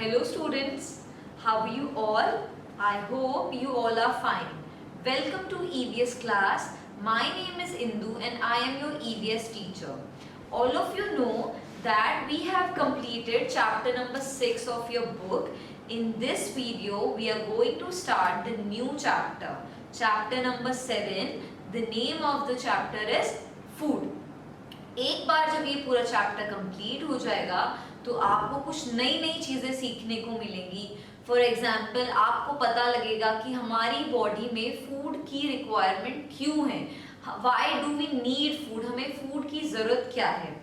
Hello students, how are you all? I hope you all are fine. Welcome to EVS class. My name is Indu and I am your EVS teacher. All of you know that we have completed chapter number 6 of your book. In this video, we are going to start the new chapter. Chapter number 7. The name of the chapter is Food. एक बार जब ये पूरा chapter complete हो जाएगा तो आपको कुछ नई नई चीज़ें सीखने को मिलेंगी. फॉर एग्जाम्पल आपको पता लगेगा कि हमारी बॉडी में फूड की रिक्वायरमेंट क्यों है. Why do we need food, हमें फूड की ज़रूरत क्या है.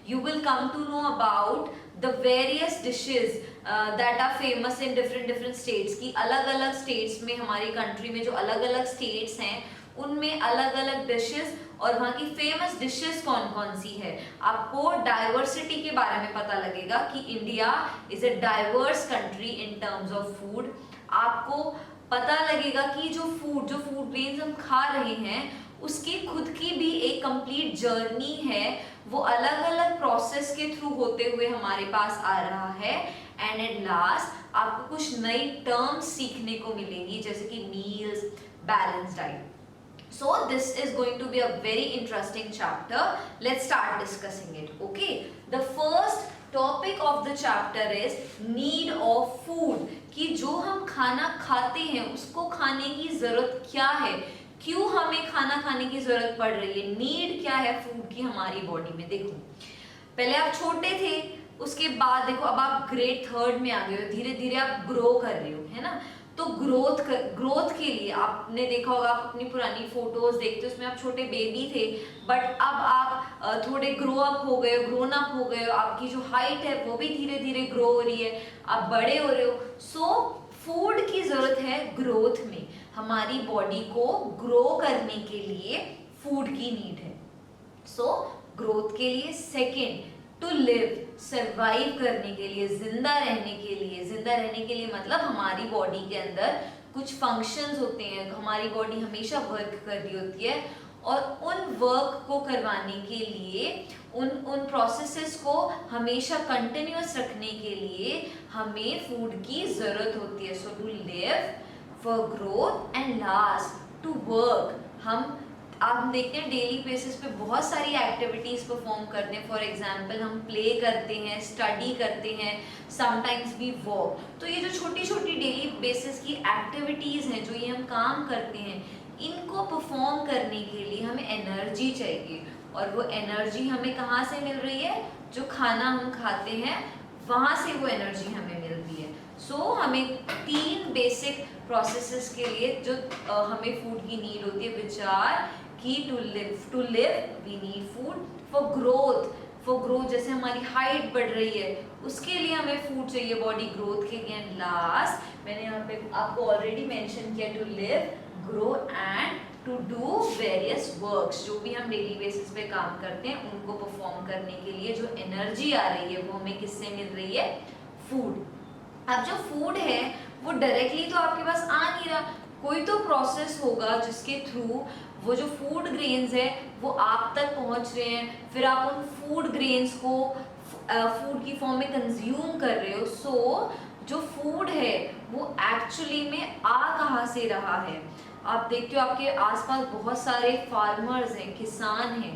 You will come to know about the various dishes that are famous in different states की. अलग अलग स्टेट्स में, हमारी कंट्री में जो अलग अलग स्टेट्स हैं उनमें अलग अलग डिशेस और वहाँ की फेमस डिशेस कौन कौन सी है. आपको डाइवर्सिटी के बारे में पता लगेगा कि India is a diverse country in terms of food. आपको पता लगेगा कि जो फूड ग्रेन्स हम खा रहे हैं उसकी खुद की भी एक कंप्लीट जर्नी है. वो अलग अलग प्रोसेस के थ्रू होते हुए हमारे पास आ रहा है. एंड एट लास्ट आपको कुछ नई टर्म्स सीखने को मिलेंगी जैसे कि meals, balance diet. So this is going to be a very interesting chapter. Let's start discussing it. Okay. The first topic of the chapter is need of food. कि जो हम खाना खाते हैं उसको खाने की जरूरत क्या है, क्यों हमें खाना खाने की जरूरत पड़ रही है, नीड क्या है फूड की हमारी बॉडी में. देखो, पहले आप छोटे थे, उसके बाद देखो अब आप ग्रेड 3 में आ गए हो, धीरे धीरे आप ग्रो कर रहे हो, है ना. तो ग्रोथ के लिए आपने देखा होगा, आप अपनी पुरानी फोटोज देखते हो उसमें आप छोटे बेबी थे, बट अब आप थोड़े ग्रोन अप हो गए हो. आपकी जो हाइट है वो भी धीरे धीरे ग्रो हो रही है, आप बड़े हो रहे हो. सो फूड की जरूरत है ग्रोथ में. हमारी बॉडी को ग्रो करने के लिए फूड की नीड है. सो ग्रोथ के लिए. सेकेंड, टू लिव, सर्वाइव करने के लिए, जिंदा रहने के लिए मतलब हमारी बॉडी के अंदर कुछ फंक्शंस होते हैं. हमारी बॉडी हमेशा वर्क कर रही होती है और उन वर्क को करवाने के लिए, उन प्रोसेसेस को हमेशा कंटिन्यूअस रखने के लिए हमें फूड की जरूरत होती है. So to live, for growth and last to work. आप देखते हैं डेली बेसिस पे बहुत सारी एक्टिविटीज़ परफॉर्म करते हैं. फॉर एग्जांपल हम प्ले करते हैं, स्टडी करते हैं, समटाइम्स वी वॉक. तो ये जो छोटी छोटी डेली बेसिस की एक्टिविटीज़ हैं, जो ये हम काम करते हैं, इनको परफॉर्म करने के लिए हमें एनर्जी चाहिए. और वो एनर्जी हमें कहाँ से मिल रही है, जो खाना हम खाते हैं वहाँ से वो एनर्जी हमें मिल रही है. सो हमें 3 बेसिक प्रोसेसेस के लिए जो हमें फूड की नीड होती है, विच आर कि to live we need food. For growth जैसे हमारी हाइट बढ़ रही है उसके लिए हमें फूड चाहिए बॉडी ग्रोथ के लिए. एंड लास्ट मैंने यहाँ पे आपको ऑलरेडी मेंशन किया, to live, grow and to do various works. जो भी हम डेली बेसिस पे काम करते हैं उनको परफॉर्म करने के लिए जो एनर्जी आ रही है वो हमें किससे मिल रही है, फूड. अब जो फूड है वो डायरेक्टली तो आपके पास आ नहीं रहा, कोई तो प्रोसेस होगा जिसके थ्रू वो जो फूड ग्रेन्स है वो आप तक पहुंच रहे हैं. फिर आप उन फूड ग्रेन्स को फूड की फॉर्म में कंज्यूम कर रहे हो. सो जो फूड है वो एक्चुअली में आ कहाँ से रहा है. आप देखते हो आपके आसपास बहुत सारे फार्मर्स हैं, किसान हैं,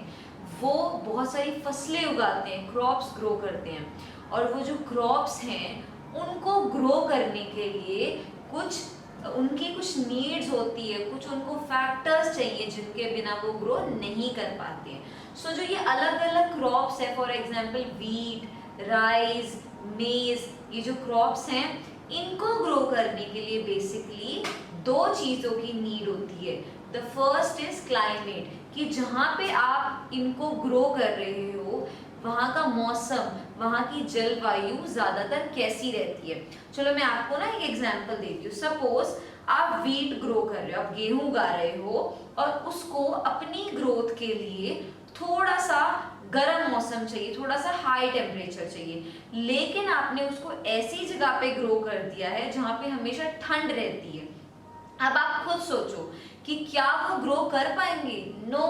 वो बहुत सारी फसलें उगाते हैं, क्रॉप्स ग्रो करते हैं. और वो जो क्रॉप्स हैं उनको ग्रो करने के लिए उनकी कुछ नीड्स होती है, कुछ उनको फैक्टर्स चाहिए जिनके बिना वो ग्रो नहीं कर पाते हैं. सो जो ये अलग अलग क्रॉप्स है, फॉर एग्जांपल वीट, राइस, मेज, ये जो क्रॉप्स हैं इनको ग्रो करने के लिए बेसिकली 2 चीज़ों की नीड होती है. द फर्स्ट इज क्लाइमेट, कि जहाँ पे आप इनको ग्रो कर रहे हो वहाँ का मौसम, वहाँ की जलवायु ज़्यादातर कैसी रहती है. चलो मैं आपको ना एक एग्जांपल देती हूँ. सपोज आप वीट ग्रो कर रहे हो, आप गेहूं उगा रहे हो और उसको अपनी ग्रोथ के लिए थोड़ा सा गर्म मौसम चाहिए, थोड़ा सा हाई टेम्परेचर चाहिए, लेकिन आपने उसको ऐसी जगह पे ग्रो कर दिया है जहाँ पे हमेशा ठंड रहती है. अब आप खुद सोचो कि क्या वो ग्रो कर पाएंगे. नो,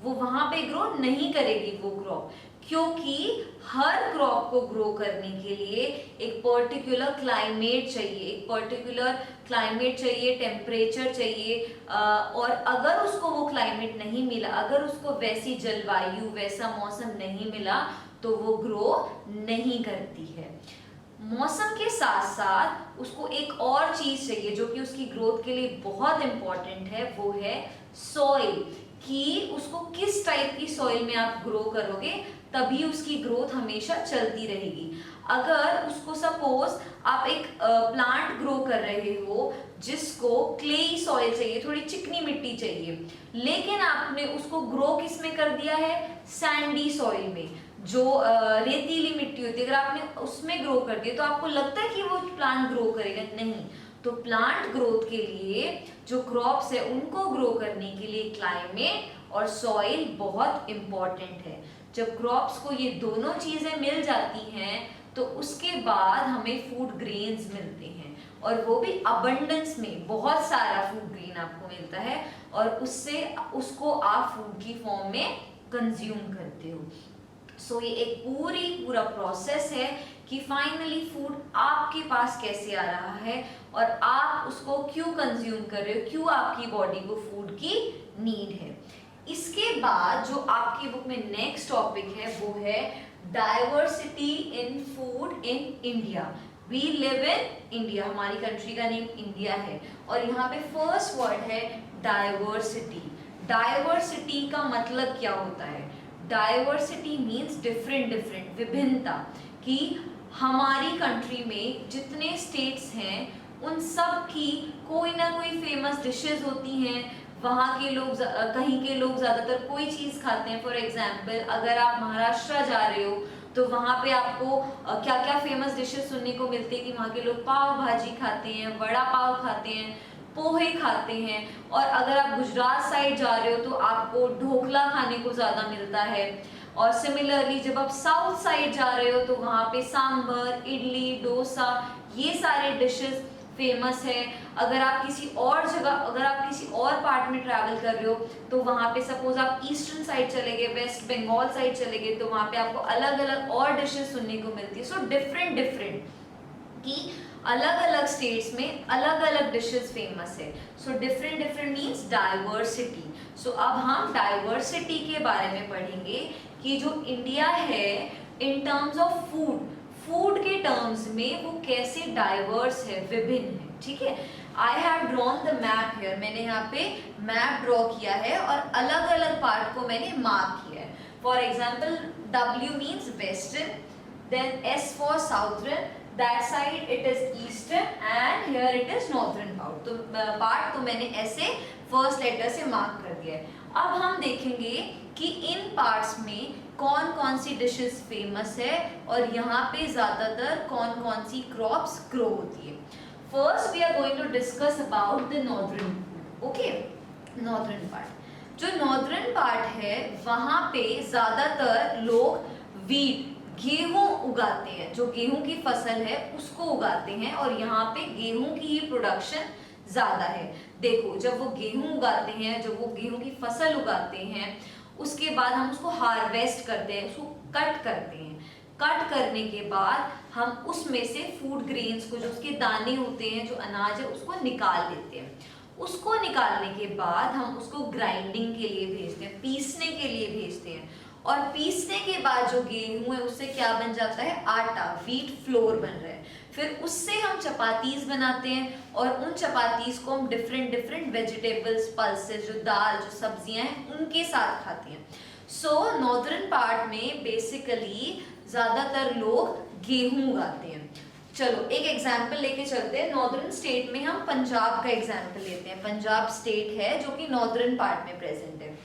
वो वहां पे ग्रो नहीं करेगी वो क्रॉप, क्योंकि हर क्रॉप को ग्रो करने के लिए एक पर्टिकुलर क्लाइमेट चाहिए, एक पर्टिकुलर क्लाइमेट चाहिए, टेम्परेचर चाहिए, और अगर उसको वो क्लाइमेट नहीं मिला, अगर उसको वैसी जलवायु, वैसा मौसम नहीं मिला, तो वो ग्रो नहीं करती है। मौसम के साथ साथ उसको एक और चीज चाहिए जो कि उसकी ग्रोथ के लिए बहुत इंपॉर्टेंट है, वो है सॉइल, कि उसको किस टाइप की सॉइल में आप ग्रो करोगे तभी उसकी ग्रोथ हमेशा चलती रहेगी। अगर उसको सपोज आप एक प्लांट ग्रो कर रहे हो जिसको क्लेई सॉइल चाहिए, थोड़ी चिकनी मिट्टी चाहिए, लेकिन आपने उसको ग्रो किस में कर दिया है, सैंडी सॉइल में, जो रेतीली मिट्टी होती है, अगर आपने उसमें ग्रो कर दिया तो आपको लगता है कि वो प्लांट ग्रो करेगा? नहीं। तो प्लांट ग्रोथ के लिए जो क्रॉप्स है उनको ग्रो करने के लिए क्लाइमेट और सॉइल बहुत इंपॉर्टेंट है। जब क्रॉप्स को ये दोनों चीजें मिल जाती हैं तो उसके बाद हमें फूड ग्रेन्स मिलते हैं, और वो भी अबंडेंस में, बहुत सारा फूड ग्रेन आपको मिलता है, और उससे उसको आप फूड की फॉर्म में कंज्यूम करते हो। सो ये एक पूरा प्रोसेस है कि फाइनली फूड आपके पास कैसे आ रहा है और आप उसको क्यों कंज्यूम कर रहे हो, क्यों आपकी बॉडी को फूड की नीड है। इसके बाद जो आपकी बुक में नेक्स्ट टॉपिक है वो है diversity in food in India. We live in India, हमारी कंट्री का नेम इंडिया है, और यहाँ पे फर्स्ट वर्ड है डाइवर्सिटी। डाइवर्सिटी का मतलब क्या होता है? डाइवर्सिटी मीन्स डिफरेंट, विभिन्नता, कि हमारी कंट्री में जितने स्टेट्स हैं उन सब की कोई ना कोई फेमस डिशेस होती हैं। वहाँ के लोग, कहीं के लोग ज़्यादातर कोई चीज़ खाते हैं। फॉर एग्जाम्पल, अगर आप महाराष्ट्र जा रहे हो तो वहाँ पे आपको क्या क्या फेमस डिशेस सुनने को मिलती है कि वहाँ के लोग पाव भाजी खाते हैं, वड़ा पाव खाते हैं, पोहे खाते हैं। और अगर आप गुजरात साइड जा रहे हो तो आपको ढोकला खाने को ज़्यादा मिलता है। और सिमिलरली जब आप साउथ साइड जा रहे हो तो वहाँ पे सांभर, इडली, डोसा, ये सारे डिशेस फेमस है। अगर आप किसी और जगह, अगर आप किसी और पार्ट में ट्रैवल कर रहे हो तो वहाँ पे सपोज आप ईस्टर्न साइड चले गए, वेस्ट बंगाल साइड चले गए, तो वहाँ पे आपको अलग अलग और डिशेस सुनने को मिलती है। सो डिफरेंट कि अलग अलग स्टेट्स में अलग अलग डिशेस फेमस है। So different means diversity. So अब हम डाइवर्सिटी के बारे में पढ़ेंगे कि जो इंडिया है in terms of food, food के टर्म्स में वो कैसे डाइवर्स है, विभिन्न है। ठीक है, I have drawn the map here, मैंने यहाँ पे मैप ड्रॉ किया है और अलग अलग पार्ट को मैंने मार्क किया है। For example, W means western, then S for southern, that side it is eastern and here it is northern part। तो पार्ट तो मैंने ऐसे फर्स्ट लेटर से मार्क कर दिया है। अब हम देखेंगे कि इन पार्ट्स में कौन कौन सी डिशेस फेमस है और यहाँ पे ज़्यादातर कौन कौन सी क्रॉप्स ग्रो होती है। First we are going to discuss about the northern, okay, northern part. जो नॉर्दर्न पार्ट है वहाँ पे ज़्यादातर लोग वीट, गेहूं उगाते हैं, जो गेहूं की फसल है उसको उगाते हैं, और यहाँ पे गेहूं की ही प्रोडक्शन ज़्यादा है। देखो, जब वो गेहूं उगाते हैं, जब वो गेहूं की फसल उगाते हैं, उसके बाद हम उसको हार्वेस्ट करते हैं, उसको कट करते हैं। कट करने के बाद हम उसमें से फूड ग्रेन्स को, जो उसके दाने होते हैं, जो अनाज है, उसको निकाल लेते हैं। उसको निकालने के बाद हम उसको ग्राइंडिंग के लिए भेजते हैं, पीसने के लिए भेजते हैं, और पीसने के बाद जो गेहूं है उससे क्या बन जाता है, आटा, व्हीट फ्लोर बन रहा है। फिर उससे हम चपातीज बनाते हैं, और उन चपातीज को हम डिफरेंट वेजिटेबल्स, पल्सेस, जो दाल, जो सब्जियां हैं, उनके साथ खाते हैं। सो नॉर्दर्न पार्ट में बेसिकली ज़्यादातर लोग गेहूं उगाते हैं। चलो एक एग्जाम्पल लेके चलते हैं। नॉर्दर्न स्टेट में हम पंजाब का एग्जाम्पल लेते हैं। पंजाब स्टेट है जो कि नॉर्दर्न पार्ट में प्रेजेंट है।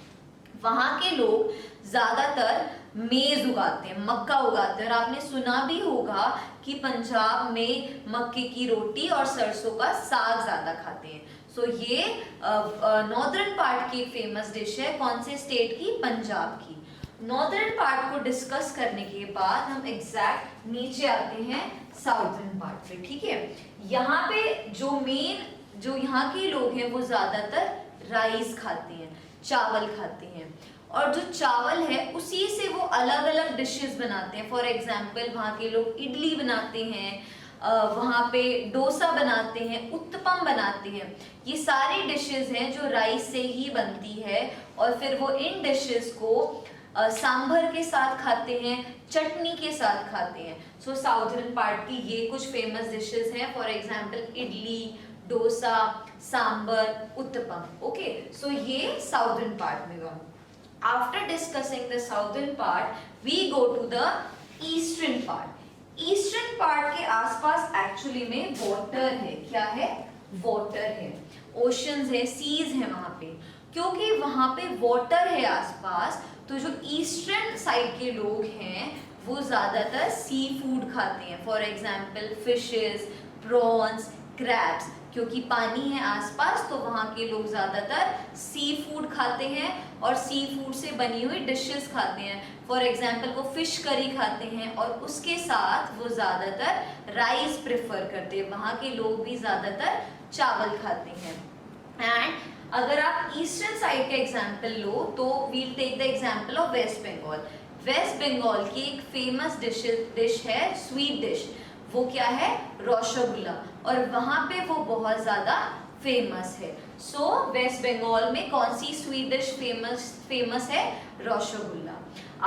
वहाँ के लोग ज़्यादातर मेज उगाते हैं, मक्का उगाते हैं, और आपने सुना भी होगा कि पंजाब में मक्के की रोटी और सरसों का साग ज़्यादा खाते हैं। सो ये नॉर्दर्न पार्ट की फेमस डिश है। कौन से स्टेट की? पंजाब की। नॉर्दर्न पार्ट को डिस्कस करने के बाद हम एग्जैक्ट नीचे आते हैं साउथर्न पार्ट पे। ठीक है, यहाँ पे जो मेन, जो यहाँ के लोग हैं वो ज़्यादातर राइस खाते हैं, चावल खाते हैं। और जो चावल है उसी से वो अलग अलग डिशेस बनाते हैं। फॉर एग्जाम्पल वहाँ के लोग इडली बनाते हैं, वहाँ पे डोसा बनाते हैं, उत्तपम बनाते हैं। ये सारी डिशेस हैं जो राइस से ही बनती है और फिर वो इन डिशेस को सांभर के साथ खाते हैं, चटनी के साथ खाते हैं। सो साउथर्न पार्ट की ये कुछ फेमस डिशेस हैं। For example idli, dosa, sambar, uttapam. Okay, so ये साउथर्न पार्ट में हुआ। After discussing the southern part, we go to the eastern part. Eastern part के आसपास actually में water है। क्या है? Water है, oceans है, seas है वहाँ पे। क्योंकि वहाँ पे water है आसपास, तो जो ईस्टर्न साइड के लोग हैं वो ज़्यादातर सी फूड खाते हैं। For example fishes, prawns, crabs. क्योंकि पानी है आसपास तो वहाँ के लोग ज़्यादातर सी फूड खाते हैं और सी फूड से बनी हुई डिशेस खाते हैं। फॉर एग्जाम्पल वो फिश करी खाते हैं और उसके साथ वो ज़्यादातर राइस प्रेफर करते हैं। वहाँ के लोग भी ज़्यादातर चावल खाते हैं। एंड अगर आप ईस्टर्न साइड का एग्जाम्पल लो तो we'll take the example of West Bengal. West Bengal की एक फेमस डिश है, स्वीट डिश, वो क्या है? रसगुल्ला। और वहाँ पे वो बहुत ज़्यादा फेमस है। सो वेस्ट बंगाल में कौन सी स्वीट डिश फेमस है? Rasgulla.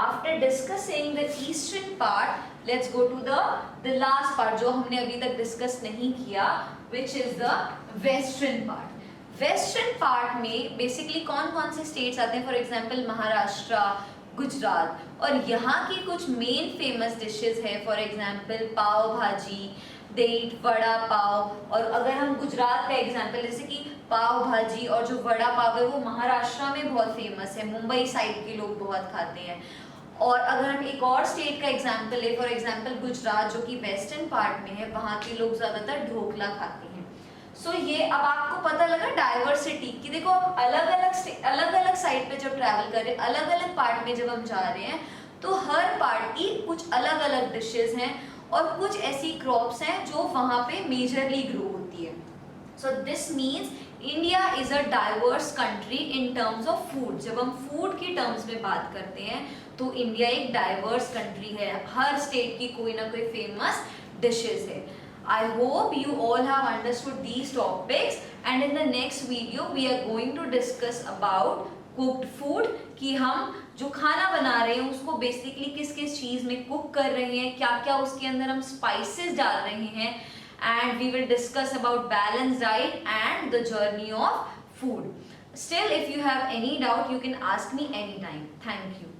After discussing the eastern part, let's go to the last part जो हमने अभी तक डिस्कस नहीं किया, which is the western part. Western part में बेसिकली कौन कौन से स्टेट्स आते हैं? For example Maharashtra, Gujarat. और यहाँ की कुछ मेन फेमस डिशेस है। फॉर एग्जाम्पल पाव भाजी, डेट, वड़ा पाव। और अगर हम गुजरात का एग्जाम्पल, जैसे कि पाव भाजी और जो वड़ा पाव है वो महाराष्ट्र में बहुत फेमस है, मुंबई साइड के लोग बहुत खाते हैं। और अगर हम एक और स्टेट का एग्जाम्पल ले, फॉर एग्जाम्पल गुजरात जो कि वेस्टर्न पार्ट में है, वहाँ के लोग ज़्यादातर ढोकला खाते हैं। सो ये अब आपको पता लगा डाइवर्सिटी कि देखो अब अलग अलग साइड पे जब ट्रैवल कर रहे हैं, अलग अलग पार्ट में जब हम जा रहे हैं, तो हर पार्ट की कुछ अलग अलग डिशेस हैं और कुछ ऐसी क्रॉप्स हैं जो वहाँ पे मेजरली ग्रो होती है। So this means India is a diverse country in terms of food. जब हम फूड की टर्म्स में बात करते हैं तो इंडिया एक डाइवर्स कंट्री है, हर स्टेट की कोई ना कोई फेमस डिशेस है। I hope you all have understood these topics, and in the next video we are going to discuss about cooked food, कि हम जो खाना बना रहे हैं उसको बेसिकली किस किस चीज़ में कुक कर रहे हैं, क्या क्या उसके अंदर हम स्पाइसेस डाल रहे हैं, and we will discuss about balanced diet and the journey of food. Still, if you have any doubt, you can ask me anytime. Thank you.